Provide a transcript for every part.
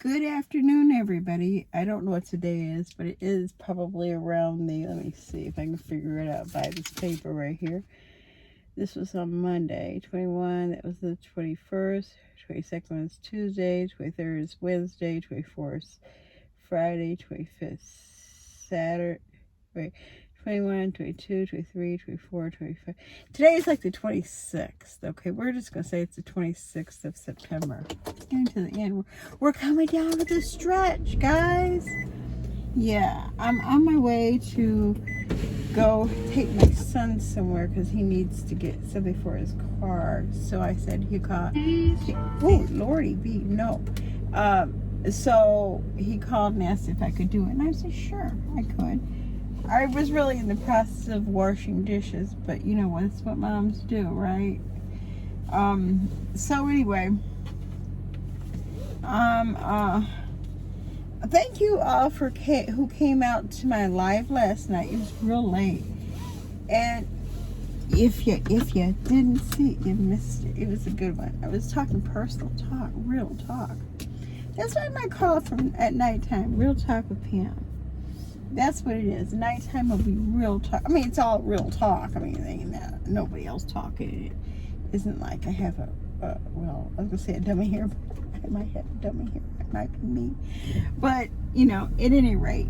Good afternoon, everybody. I don't know what today is, but it is probably around let me see if I can figure it out by this paper right here. This was on Monday, 21, that was the 21st, 22nd was Tuesday, 23rd is Wednesday, 24th Friday, 25th Saturday, wait, 21, 22, 23, 24, 25. Today is like the 26th. Okay, we're just going to say it's the 26th of September. It's getting to the end. We're coming down to the stretch, guys. Yeah, I'm on my way to go take my son somewhere because he needs to get something for his car. So I said oh, Lordy B, no. So he called and asked if I could do it. And I said, sure, I could. I was really in the process of washing dishes, but you know what? It's what moms do, right? So anyway, thank you all for who came out to my live last night. It was real late, and if you didn't see it, you missed it. It was a good one. I was talking personal talk, real talk. That's what I might call it from at nighttime. Real talk with Pam. That's what it is. Nighttime will be real talk. I mean, it's all real talk. I mean, nobody else talking. It isn't like I have well, I was going to say a dummy hair, but I might have a dummy hair. It might be me. But, you know, at any rate,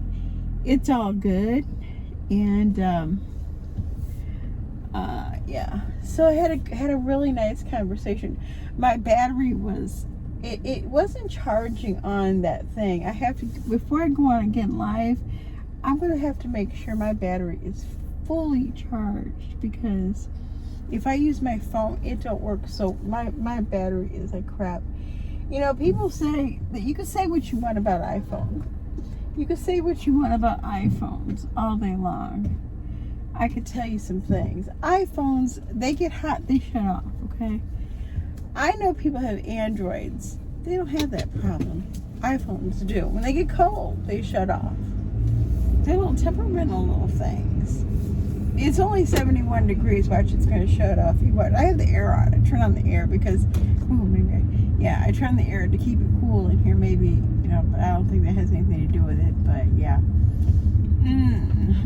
it's all good. And, yeah. So I had a really nice conversation. My battery was, it wasn't charging on that thing. I have to, before I go on again live, I'm going to have to make sure my battery is fully charged, because if I use my phone, it don't work. So my battery is like crap. You know, people say that you can say what you want about iPhone. You can say what you want about iPhones all day long. I could tell you some things. iPhones, they get hot, they shut off, okay? I know people have Androids. They don't have that problem. iPhones do. When they get cold, they shut off. They're little temperamental little things. It's only 71 degrees. Watch, it's going to shut off. You watch. I have the air on. I turn on the air because, I turn the air to keep it cool in here. Maybe, you know, but I don't think that has anything to do with it. But yeah.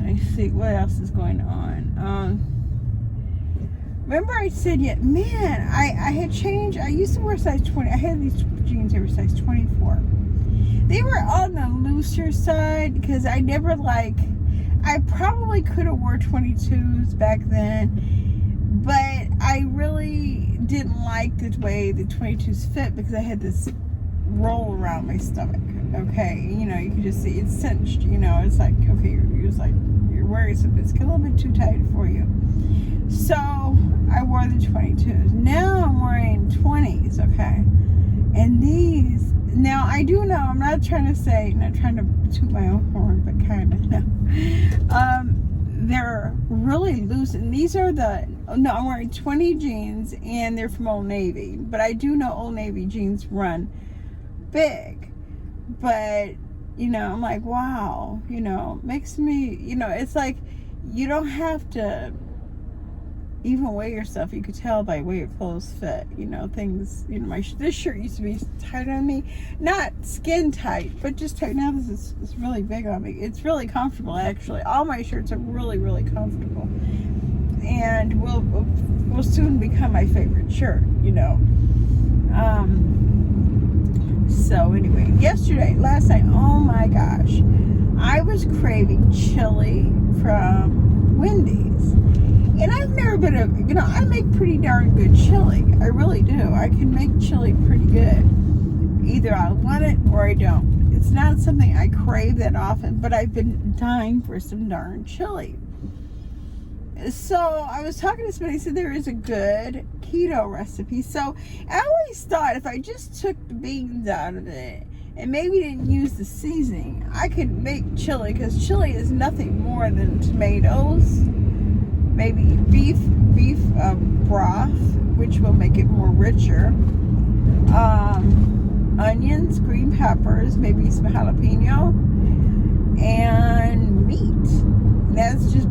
I see what else is going on. Remember I said, man, I had changed. I used to wear size 20. I had these jeans that were size 24. They were on the looser side because I never I probably could have wore 22s back then, but I really didn't like the way the 22s fit because I had this roll around my stomach. Okay, you know, you can just see it's cinched. You know, it's like, okay, you're wearing something. It's a little bit too tight for you. So I wore the 22s. Now I'm wearing 20s. Okay, and these. Now, I do know, I'm not trying to toot my own horn, but kind of, no. They're really loose, and these are I'm wearing 20 jeans, and they're from Old Navy, but I do know Old Navy jeans run big, but, you know, I'm like, wow, you know, makes me, you know, it's like, you don't have to even weigh yourself. You could tell by the way your clothes fit, you know, things, you know, this shirt used to be tight on me, not skin tight, but just tight. Now this is really big on me. It's really comfortable, actually. All my shirts are really, really comfortable, and will soon become my favorite shirt, you know. So anyway, last night, oh my gosh, I was craving chili from Wendy's. And I've never been I make pretty darn good chili. I really do. I can make chili pretty good. Either I want it or I don't. It's not something I crave that often, but I've been dying for some darn chili. So I was talking to somebody, said there is a good keto recipe. So I always thought if I just took the beans out of it and maybe didn't use the seasoning, I could make chili, because chili is nothing more than tomatoes, maybe beef broth, which will make it more richer, onions, green peppers, maybe some jalapeno, and meat. That's just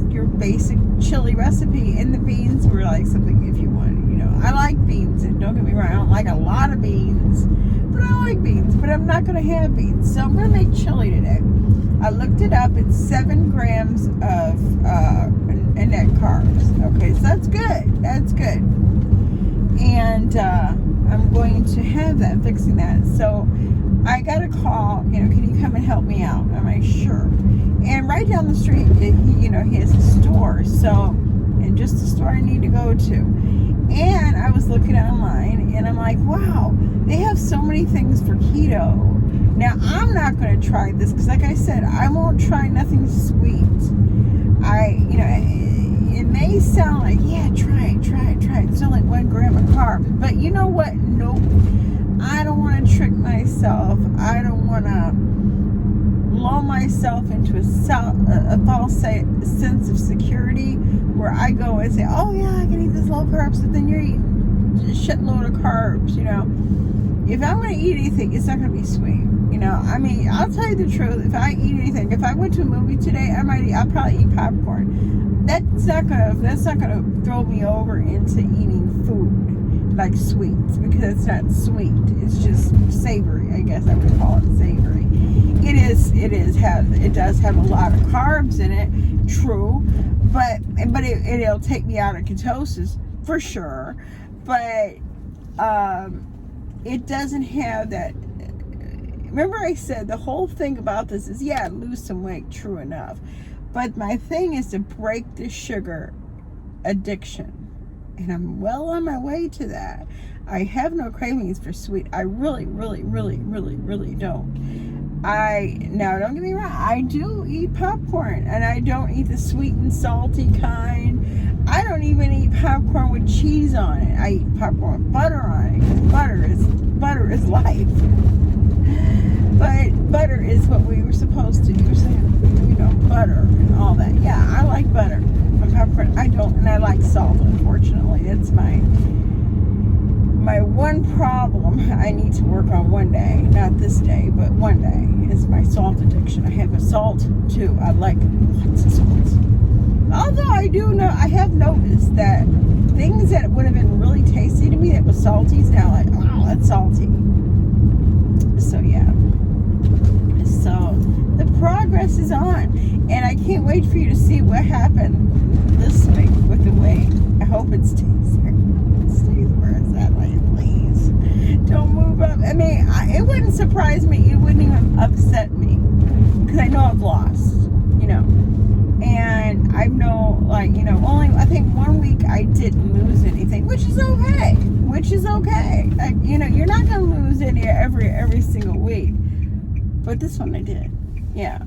your basic chili recipe. And the beans were like something if you want, you know. I like beans, and don't get me wrong, I don't like a lot of beans, but but I like beans. But I'm not going to have beans. So I'm going to make chili today. I looked it up. It's 7 grams of net carbs. Okay, so that's good. That's good. And I'm going to have that, fixing that. So I got a call, can you come and help me out? I'm like, sure. And right down the street, he has a store. So, and just the store I need to go to. And I was looking online, and I'm like, wow, they have so many things for keto. Now, I'm not going to try this, because like I said, I won't try nothing sweet. It may sound like, yeah, try it. It's only 1 gram of carbs. But you know what? Nope. I don't want to trick myself. I don't want to lull myself into a false sense of security where I go and say, oh yeah, I can eat this low carbs, but then you're eating a shitload of carbs, If I'm going to eat anything, it's not going to be sweet, I'll tell you the truth. If I eat anything, if I went to a movie today, I'll probably eat popcorn. That's not gonna throw me over into eating food like sweets, because it's not sweet. It's just savory. I guess I would call it savory. It does have a lot of carbs in it, true, but it'll take me out of ketosis for sure. But it doesn't have that. Remember I said the whole thing about this is, lose some weight, true enough. But my thing is to break the sugar addiction. And I'm well on my way to that. I have no cravings for sweet. I really, really, really, really, really don't. Now don't get me wrong, I do eat popcorn, and I don't eat the sweet and salty kind. I don't even eat popcorn with cheese on it. I eat popcorn with butter on it, because butter is life. But butter is what we were supposed to use, butter and all that. Yeah, I like butter. But popcorn, I don't, and I like salt, unfortunately. That's my one problem I need to work on one day. Not this day, but one day, is my salt addiction. I have a salt, too. I like lots of salt. Although I have noticed that things that would have been really tasty to me that was salty is now like, wow, that's salty. So, yeah. So, the progress is on. And I can't wait for you to see what happened this week with the weight. I hope it stays there. Where it's at, please. Don't move up. It wouldn't surprise me. It wouldn't even upset me. Because I know I've lost, And I know, only, I think 1 week I didn't lose anything, which is okay. You're not going to lose any every single week. But this one I did. Yeah.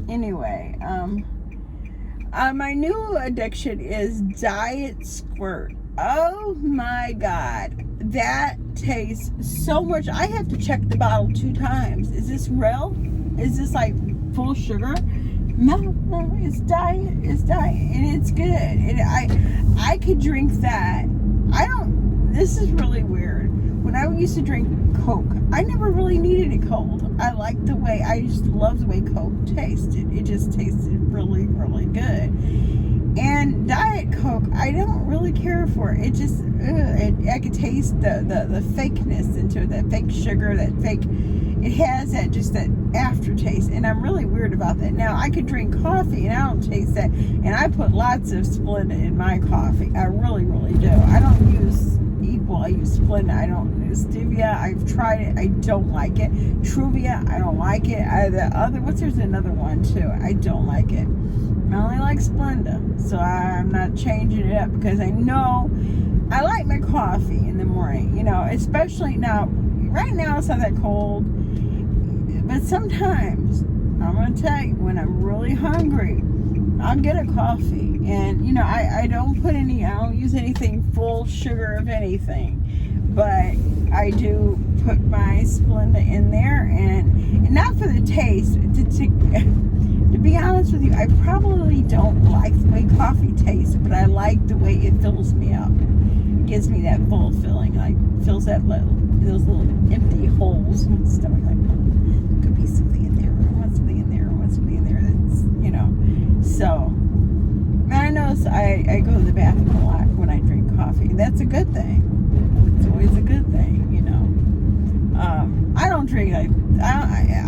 Anyway, my new addiction is Diet Squirt. Oh my God. That tastes so much. I have to check the bottle 2 times. Is this real? Is this like full sugar? No, it's diet. And it's good. I could drink that. This is really weird. When I used to drink Coke, I never really needed it cold. I just love the way Coke tasted. It just tasted really, really good. And Diet Coke, I don't really care for it. It just, I could taste the fakeness into it, that fake sugar, it has that aftertaste, and I'm really weird about that. Now, I could drink coffee, and I don't taste that, and I put lots of Splenda in my coffee. I really, really do. I don't use Equal, I use Splenda. I don't use Stevia. I've tried it. I don't like it. Truvia, I don't like it. There's another one, too. I don't like it. I only like Splenda, so I'm not changing it up, because I know I like my coffee in the morning, especially now. Right now it's not that cold, but sometimes, I'm going to tell you, when I'm really hungry, I'll get a coffee, and I don't use anything full sugar of anything, but I do put my Splenda in there, and not for the taste, to be honest with you, I probably don't like the way coffee tastes, but I like the way it fills me up. It gives me that full filling, fills those little empty holes and stuff like that. There could be something in there, that's, so, I notice I go to the bathroom a lot when I drink coffee. That's a good thing. It's always a good thing, don't drink like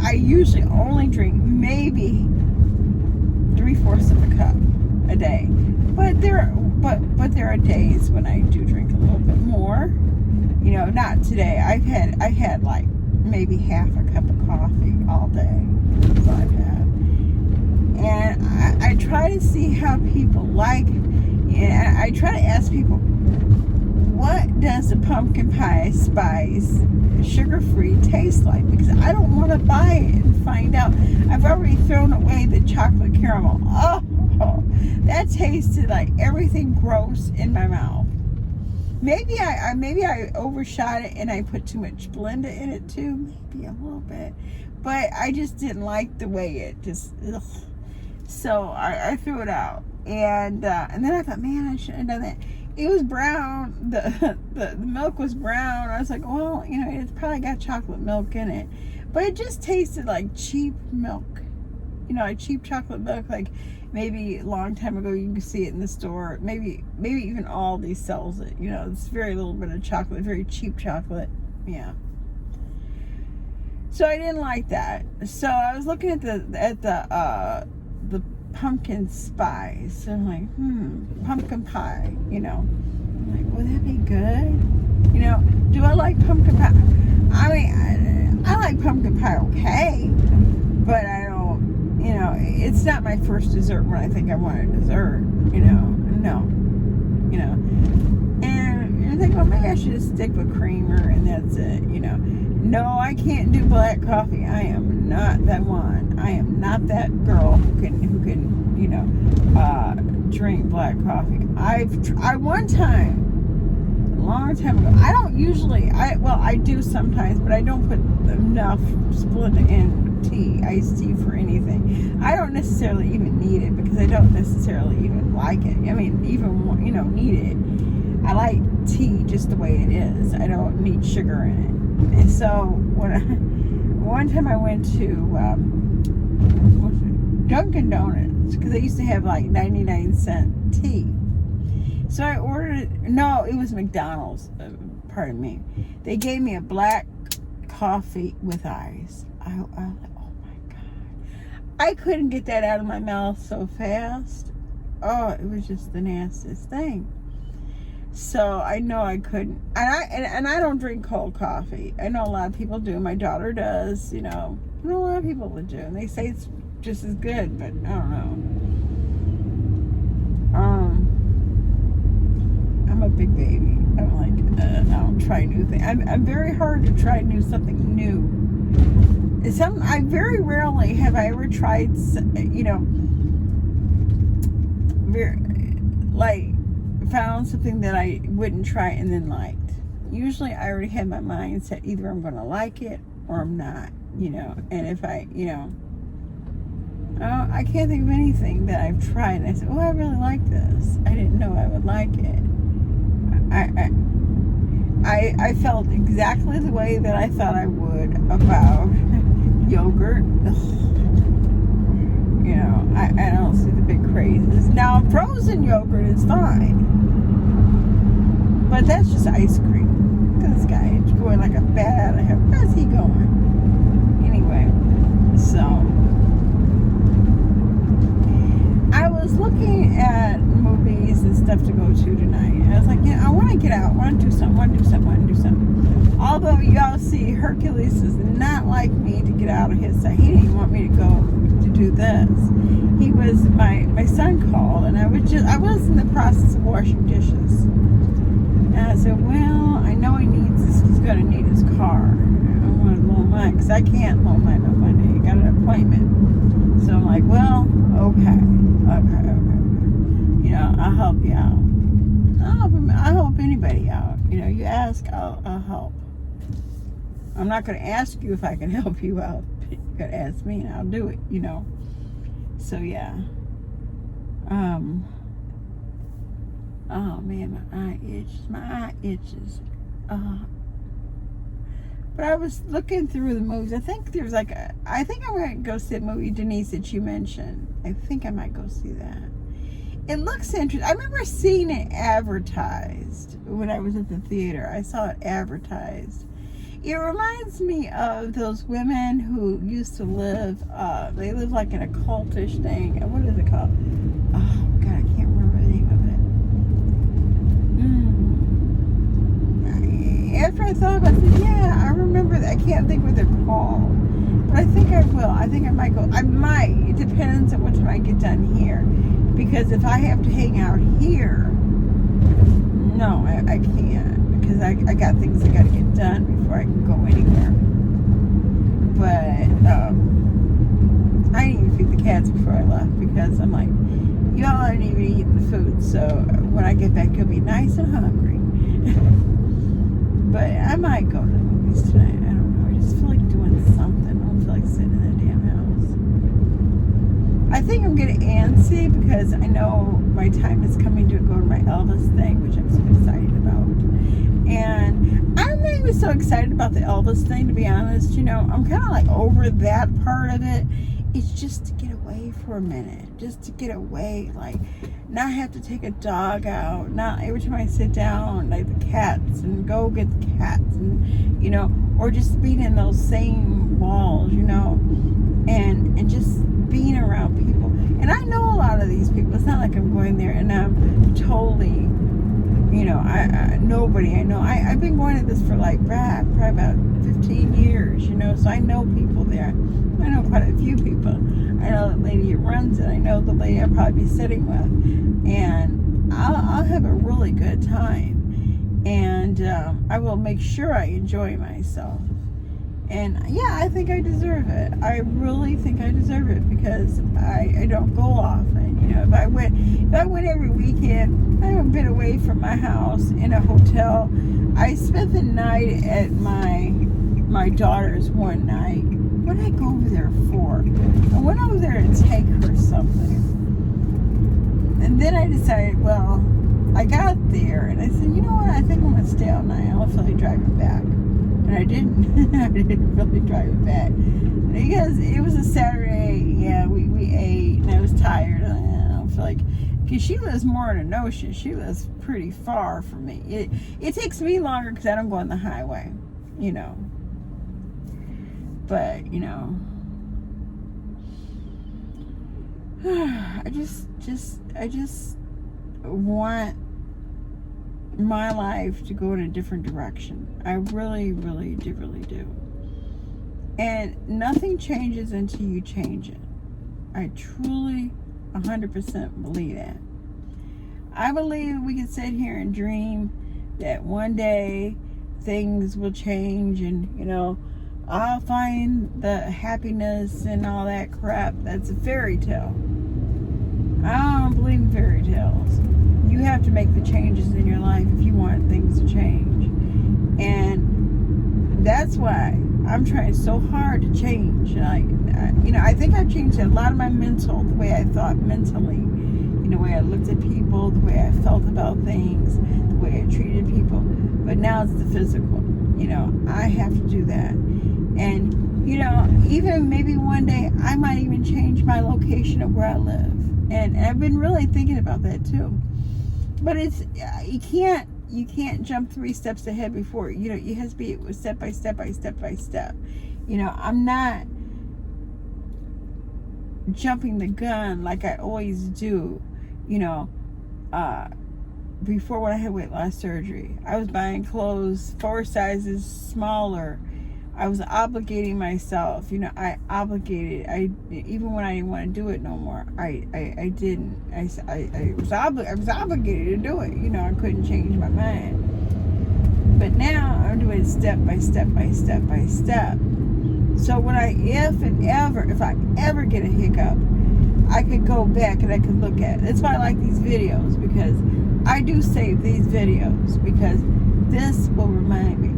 I usually only drink maybe 3/4 of a cup a day. But there are days when I do drink a little bit more. You know, not today. I've had like maybe half a cup of coffee all day. That's all I've had. And I try to see how people like, and I try to ask people, what does the pumpkin pie spice sugar-free taste like? Because I don't want to buy it and find out. I've already thrown away the chocolate caramel. Oh, that tasted like everything gross in my mouth. Maybe I overshot it and I put too much Blenda in it too. Maybe a little bit. But I just didn't like the way it just, ugh. So I threw it out. And then I thought, man, I shouldn't have done that. It was brown. The milk was brown. I was like, well, you know, it's probably got chocolate milk in it. But it just tasted like cheap milk. You know, like cheap chocolate milk. Like maybe a long time ago you can see it in the store. Maybe even Aldi sells it. You know, it's very little bit of chocolate, very cheap chocolate. Yeah. So I didn't like that. So I was looking at the pumpkin spice. So I'm like, pumpkin pie, you know. I'm like, would that be good? You know, do I like pumpkin pie? I mean, I like pumpkin pie okay, but I don't, you know, it's not my first dessert when I think I want a dessert, you know. No. You know. And I think, well, maybe I should just stick with creamer and that's it, you know. No, I can't do black coffee. I am not that one. I am not that girl who can, you know, drink black coffee. I one time, a long time ago. I don't usually. I do sometimes, but I don't put enough Splenda in tea, iced tea for anything. I don't necessarily even need it because I don't necessarily even like it. I mean, even, you know, need it. I like tea just the way it is. I don't need sugar in it. And so one time I went to Dunkin' Donuts because they used to have like 99-cent tea. So I ordered, no, it was McDonald's, pardon me. They gave me a black coffee with ice. I was like, oh my God. I couldn't get that out of my mouth so fast. Oh, it was just the nastiest thing. So I know I couldn't, and I don't drink cold coffee. I know a lot of people do. My daughter does, you know. I know a lot of people that do, and they say it's just as good, but I don't know. I'm a big baby. I'm like, I don't try new things. I'm very hard to try something new. I very rarely have I ever tried, you know, found something that I wouldn't try and then liked. Usually I already have my mind set, either I'm going to like it or I'm not, you know. And if I, you know, I can't think of anything that I've tried and I said, oh, I really like this. I didn't know I would like it. I felt exactly the way that I thought I would about yogurt. You know, I don't see the big crazes. Now, frozen yogurt is fine. But that's just ice cream. Look at this guy. He's going like a bat out of hell. Where's he going? Anyway, so I was looking at movies and stuff to go to tonight. I was like, yeah, I want to get out. I want to do something. Although y'all see, Hercules does not like me to get out of his side. He didn't even want me to go to do this. He was, my son called and I was in the process of washing dishes. And I said, well, I know he's going to need his car. I want to loan mine because I can't loan mine on Monday. I got an appointment. So I'm like, well, okay. You know, I'll help you out. I'll help anybody out. You know, you ask, I'll help. I'm not going to ask you if I can help you out. You got to ask me and I'll do it, you know. So, yeah. Oh man, my eye itches. But I was looking through the movies. I think there's I think I'm going to go see a movie, Denise, that you mentioned. I think I might go see that. It looks interesting. I remember seeing it advertised when I was at the theater. I saw it advertised. It reminds me of those women who used to live, they live like in a cultish thing. What is it called? Oh, God, I can't remember the name of it. After I thought about it, yeah, I remember that. I can't think what they're called. But I think I will. I think I might go. I might. It depends on what time I get done here. Because if I have to hang out here, no, I can't. Because I got things I got to get done before I can go anywhere. But I didn't even feed the cats before I left because I'm like, y'all aren't even eating the food. So when I get back, you'll be nice and hungry. But I might go to the movies tonight. I don't know. I just feel like doing something. I don't feel like sitting in that damn house. I think I'm getting antsy because I know my time is coming to go to my Elvis thing, which I'm so excited about. And I'm not even so excited about the Elvis thing, to be honest. You know, I'm kind of like over that part of it. It's just to get away for a minute. Just to get away. Like, not have to take a dog out. Not every time I sit down, like the cats, and go get the cats. And, you know, or just being in those same walls, you know. And just being around people. And I know a lot of these people. It's not like I'm going there and I'm totally... You know, nobody I know. I've been going to this for like probably about 15 years, you know, so I know people there. I know quite a few people. I know the lady who runs it. I know the lady I'll probably be sitting with. And I'll have a really good time. And I will make sure I enjoy myself. And yeah, I think I deserve it. I really think I deserve it because I don't go often. You know, if I went every weekend, I haven't been away from my house in a hotel. I spent the night at my daughter's one night. What did I go over there for? I went over there to take her something. And then I decided, well, I got there and I said, you know what, I think I'm going to stay all night. I'll feel like driving back. And I didn't. I didn't really drive it back. Because it was a Saturday, yeah, we ate, and I was tired. I don't feel like, because she lives more in Kenosha. She lives pretty far from me. It takes me longer because I don't go on the highway, you know. But, you know, I just want my life to go in a different direction. I really do. And nothing changes until you change it. I truly 100% believe that. I believe we can sit here and dream that one day things will change and, you know, I'll find the happiness and all that crap. That's a fairy tale. I don't believe in fairy tales. You have to make the changes in your life if you want things to change. And that's why I'm trying so hard to change. You know, I think I've changed a lot of my mental, the way I thought mentally. You know, the way I looked at people, the way I felt about things, the way I treated people. But now it's the physical. You know, I have to do that. And, you know, even maybe one day I might even change my location of where I live. And I've been really thinking about that too. But it's, you can't jump 3 steps ahead before, you know, it has to be step by step by step by step. You know, I'm not jumping the gun like I always do, you know, before when I had weight loss surgery. I was buying clothes 4 sizes smaller. I was obligating myself, you know, even when I didn't want to do it no more, I didn't. I was obligated to do it, you know, I couldn't change my mind. But now I'm doing step by step by step by step. So when if I ever get a hiccup, I could go back and I could look at it. That's why I like these videos, because I do save these videos, because this will remind me.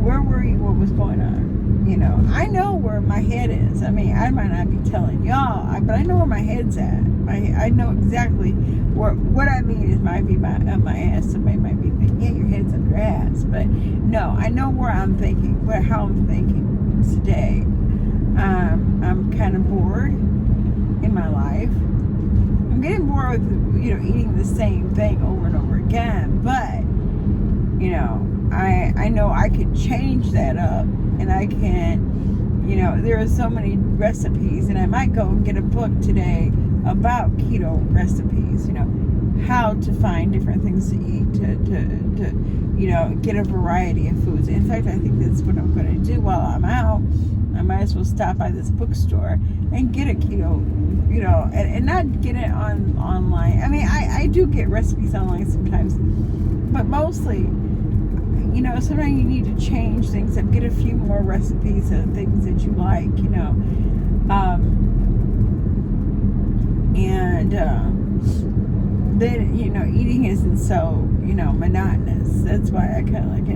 Where were you? What was going on? You know, I know where my head is. I mean, I might not be telling y'all, but I know where my head's at. I know exactly what I mean is might be my ass. Somebody might be thinking, yeah, your head's up your ass. But no, I know where I'm thinking, how I'm thinking today. I'm kind of bored in my life. I'm getting bored with, you know, eating the same thing over and over again. But, you know, I know I could change that up, and I can, there are so many recipes, and I might go and get a book today about keto recipes, how to find different things to eat, to get a variety of foods. In fact, I think that's what I'm going to do while I'm out. I might as well stop by this bookstore and get a keto, and not get it online. I mean, I do get recipes online sometimes, but mostly, sometimes you need to change things up, get a few more recipes of things that you like, and then, eating isn't so, monotonous. That's why I kind of like,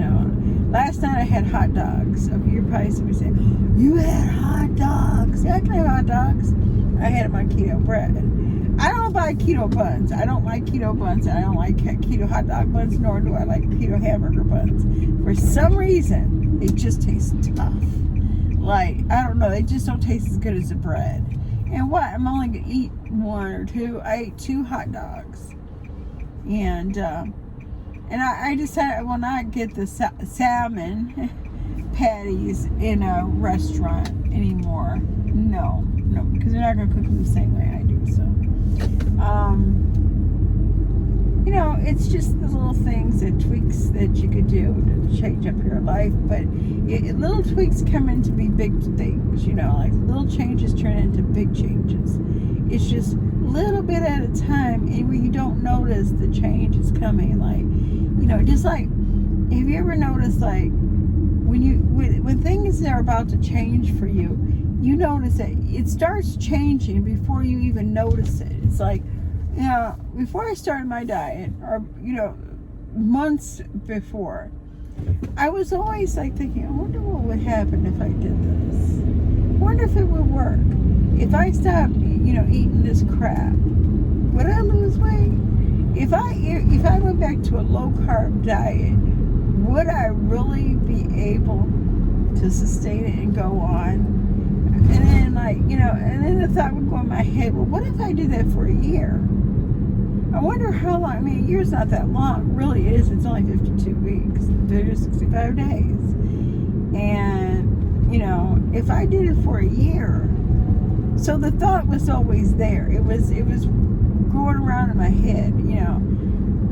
last night I had hot dogs. Okay, you're probably saying, you had hot dogs. Yeah, I can have hot dogs. I had them on keto bread. I don't buy keto buns. I don't like keto buns. I don't like keto hot dog buns, nor do I like keto hamburger buns. For some reason, it just tastes tough. Like, I don't know, they just don't taste as good as the bread. And what? I'm only going to eat one or two. I ate 2 hot dogs. And I decided I will not get the salmon patties in a restaurant anymore. No, because they're not going to cook them the same way I do. So, it's just the little things, the tweaks that you could do to change up your life. But little tweaks come into be big things, like little changes turn into big changes. It's just a little bit at a time, and when you don't notice the change is coming, like, just like, have you ever noticed, like, when things are about to change for you, you notice that it starts changing before you even notice it. It's like, before I started my diet, or, months before, I was always like thinking, I wonder what would happen if I did this. I wonder if it would work. If I stopped, eating this crap, would I lose weight? If I went back to a low carb diet, would I really be able to sustain it and go on? And then, and then the thought would go in my head, well, what if I did that for a year? I wonder how long. I mean, a year's not that long. It really is. It's only 52 weeks. 365 days. And, if I did it for a year, so the thought was always there. It was going around in my head,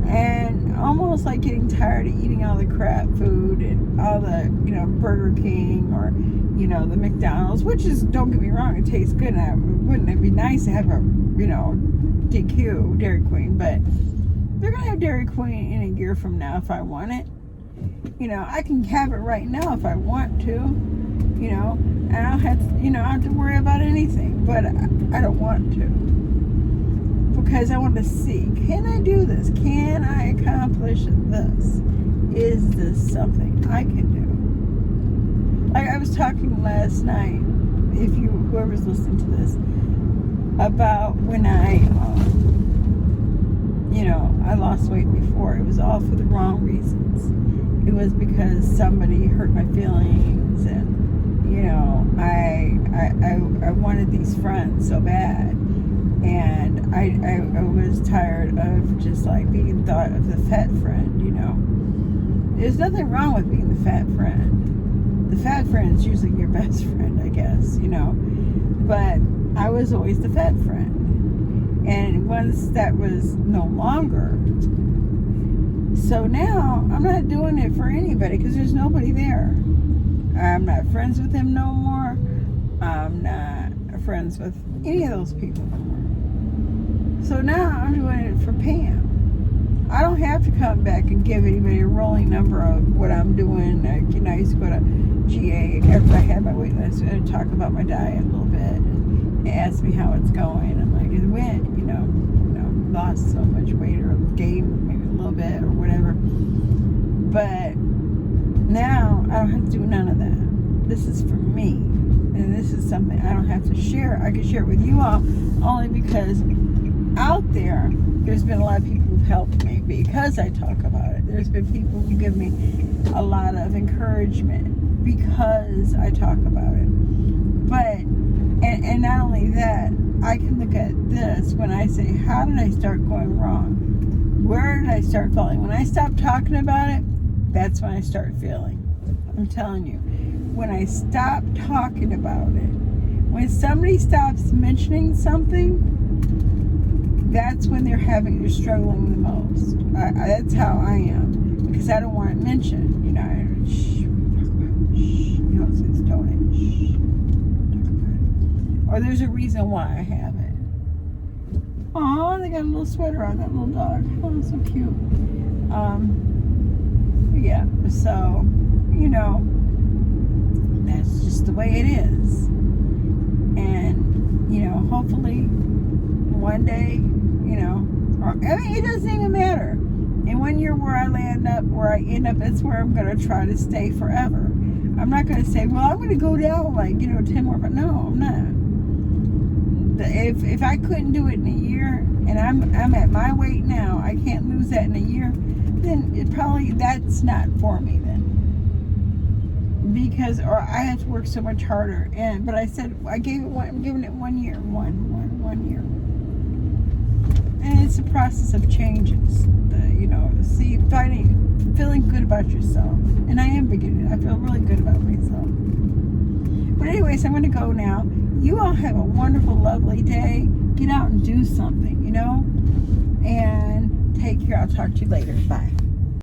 and almost like getting tired of eating all the crap food and all the, Burger King or, the McDonald's, which is, don't get me wrong, it tastes good. And wouldn't it be nice to have a, DQ, Dairy Queen, but they're going to have Dairy Queen in a year from now if I want it. I can have it right now if I want to, and I don't have to, I don't have to worry about anything, but I don't want to, because I want to see, can I do this? Can I accomplish this? Is this something I can do? Like I was talking last night, whoever's listening to this, about when I lost weight before. It was all for the wrong reasons. It was because somebody hurt my feelings, and I wanted these friends so bad, and I was tired of just like being thought of the fat friend. There's nothing wrong with being the fat friend. The fat friend's usually your best friend, I guess, but I was always the fat friend. And once that was no longer, so now I'm not doing it for anybody because there's nobody there. I'm not friends with him no more. I'm not friends with any of those people no more. So now I'm doing it for Pam. I don't have to come back and give anybody a rolling number of what I'm doing. I used to go to GA after I had my weight loss and talk about my diet a little bit. And they asked me how it's going. I'm like, it went, lost so much weight or gained maybe a little bit or whatever. But now I don't have to do none of that. This is for me. And this is something I don't have to share. I can share it with you all only because out there's been a lot of people who've helped me because I talk about it. There's been people who give me a lot of encouragement because I talk about it. But, and not only that, I can look at this when I say, how did I start going wrong? Where did I start falling? When I stopped talking about it, that's when I start feeling. I'm telling you, when I stop talking about it, when somebody stops mentioning something, that's when they're struggling the most. That's how I am, because I don't want it mentioned. You know, don't it? Shh, talk about it. Or there's a reason why I have it. Aw, they got a little sweater on, that little dog. Oh, so cute. Yeah, so, you know, that's just the way it is. And, you know, hopefully one day, you know, or, I mean, it doesn't even matter. And 1 year where I end up, that's where I'm going to try to stay forever. I'm not going to say, well, I'm going to go down like, 10 more, but no, I'm not. If I couldn't do it in a year, and I'm at my weight now, I can't lose that in a year, then that's not for me then. Because, or I have to work so much harder. But I said, I'm giving it 1 year, one year. And it's a process of changes, feeling good about yourself. And I am beginning. I feel really good about myself. But anyways, I'm going to go now. You all have a wonderful, lovely day. Get out and do something, and take care. I'll talk to you later. Bye.